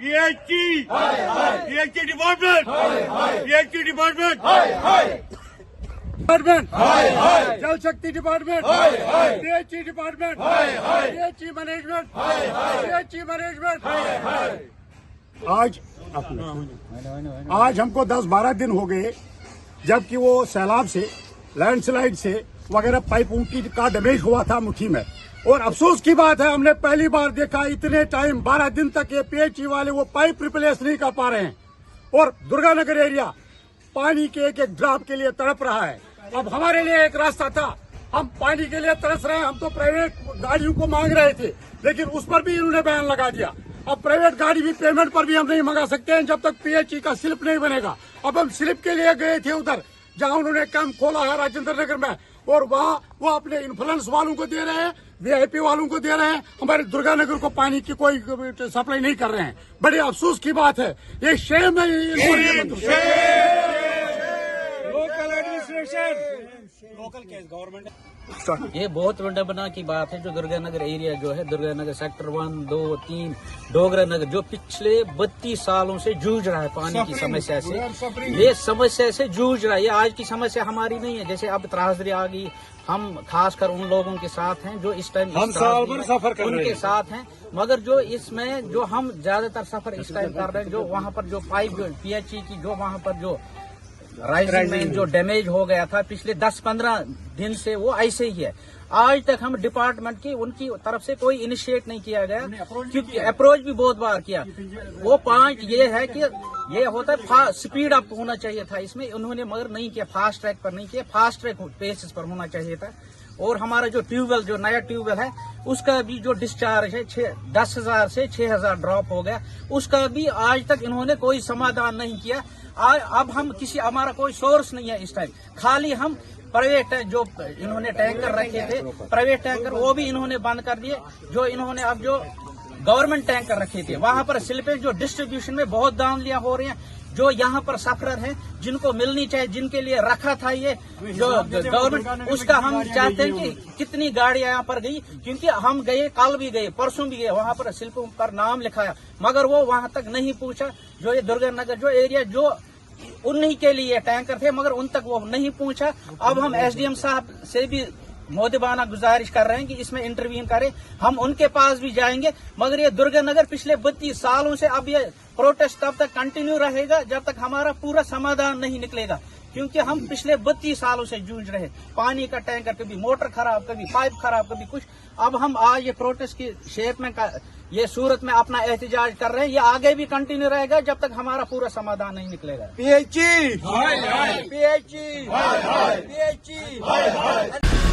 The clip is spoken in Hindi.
PHC डिपार्टमेंट, PHC डिपार्टमेंट, जल शक्ति department, PHC department, PHC management, PHC management. आज हमको 10-12 दिन हो गए जबकि वो सैलाब से, लैंडस्लाइड से वगैरह पाइप उनकी का डैमेज हुआ था मुट्ठी में। और अफसोस की बात है, हमने पहली बार देखा इतने टाइम 12 दिन तक ये PHC वाले वो पाइप रिप्लेस नहीं कर पा रहे हैं। और दुर्गानगर एरिया पानी के एक एक ड्रॉप के लिए तड़प रहा है। अब हमारे लिए एक रास्ता था, हम पानी के लिए तरस रहे हैं। हम तो प्राइवेट गाड़ियों को मांग रहे थे, लेकिन उस पर भी इन्होंने बैन लगा दिया। अब प्राइवेट गाड़ी भी पेमेंट पर भी हम नहीं मंगा सकते हैं जब तक PHC का स्लिप नहीं बनेगा। अब हम स्लिप के लिए गए थे उधर जहां उन्होंने कैंप खोला है राजेंद्र नगर में, और वहाँ वो अपने इन्फ्लुएंस वालों को दे रहे हैं, VIP वालों को दे रहे हैं, हमारे दुर्गानगर को पानी की कोई सप्लाई नहीं कर रहे हैं। बड़े अफसोस की बात है, ये शेम है। Local administration, local case government. ये बहुत विडंबना की बात है जो दुर्गानगर एरिया जो है, दुर्गानगर सेक्टर 1, 2, 3 डोगरा नगर जो पिछले 32 सालों से जूझ रहा है पानी की समस्या से। ये समस्या से जूझ रहा है, ये आज की समस्या हमारी नहीं है। जैसे अब त्रासदी आ गई, हम खासकर उन लोगों के साथ हैं जो इस टाइम साल भर सफर कर रहे हैं, उनके साथ हैं। मगर जो इसमें जो हम ज्यादातर सफर इस टाइम कर रहे हैं, जो वहाँ पर जो पाइप जो PHC की जो वहाँ पर जो राइजिंग में जो डैमेज हो गया था पिछले 10-15 दिन से, वो ऐसे ही है। आज तक हम डिपार्टमेंट की उनकी तरफ से कोई इनिशिएट नहीं किया गया, क्योंकि अप्रोच भी बहुत बार किया। वो पॉइंट ये है कि ये होता है स्पीड अप होना चाहिए था इसमें, उन्होंने मगर नहीं किया, फास्ट ट्रैक पर नहीं किया, फास्ट ट्रैक बेसिस पर होना चाहिए था। और हमारा जो ट्यूबवेल, जो नया ट्यूबवेल है, उसका भी जो डिस्चार्ज है 10,000 से 6,000 ड्रॉप हो गया, उसका भी आज तक इन्होंने कोई समाधान नहीं किया। अब हम किसी, हमारा कोई सोर्स नहीं है इस टाइम, खाली हम प्राइवेट जो इन्होंने टैंकर रखे थे, प्राइवेट टैंकर वो भी इन्होंने बंद कर दिए। जो इन्होंने अब जो गवर्नमेंट टैंकर रखे थे, वहां पर स्लिपेज जो डिस्ट्रीब्यूशन में बहुत दामलियां हो रही हैं। जो यहाँ पर सफरर हैं, जिनको मिलनी चाहिए, जिनके लिए रखा था ये जो गवर्नमेंट, उसका हम चाहते हैं कि कितनी गाड़ियां यहाँ पर गई, क्योंकि हम गए, कल भी गए, परसों भी गए, वहाँ पर स्लिपों पर नाम लिखाया, मगर वो वहां तक नहीं पहुंचा। जो ये दुर्गानगर जो एरिया जो उन्हीं के लिए टैंकर थे, मगर उन तक वो नहीं पहुंचा। अब हम SDM साहब से भी मोदिबाना गुजारिश कर रहे हैं कि इसमें इंटरवीन करें, हम उनके पास भी जाएंगे। मगर ये दुर्गानगर पिछले 32 सालों से, अब ये प्रोटेस्ट तब तक कंटिन्यू रहेगा जब तक हमारा पूरा समाधान नहीं निकलेगा, क्योंकि हम पिछले 32 सालों से जूझ रहे। पानी का टैंकर, कभी मोटर खराब, कभी पाइप खराब, कभी कुछ। अब हम आज ये प्रोटेस्ट की शेप में ये सूरत में अपना एहतजाज कर रहे हैं, ये आगे भी कंटिन्यू रहेगा जब तक हमारा पूरा समाधान नहीं निकलेगा। PHC, PHC, PHC।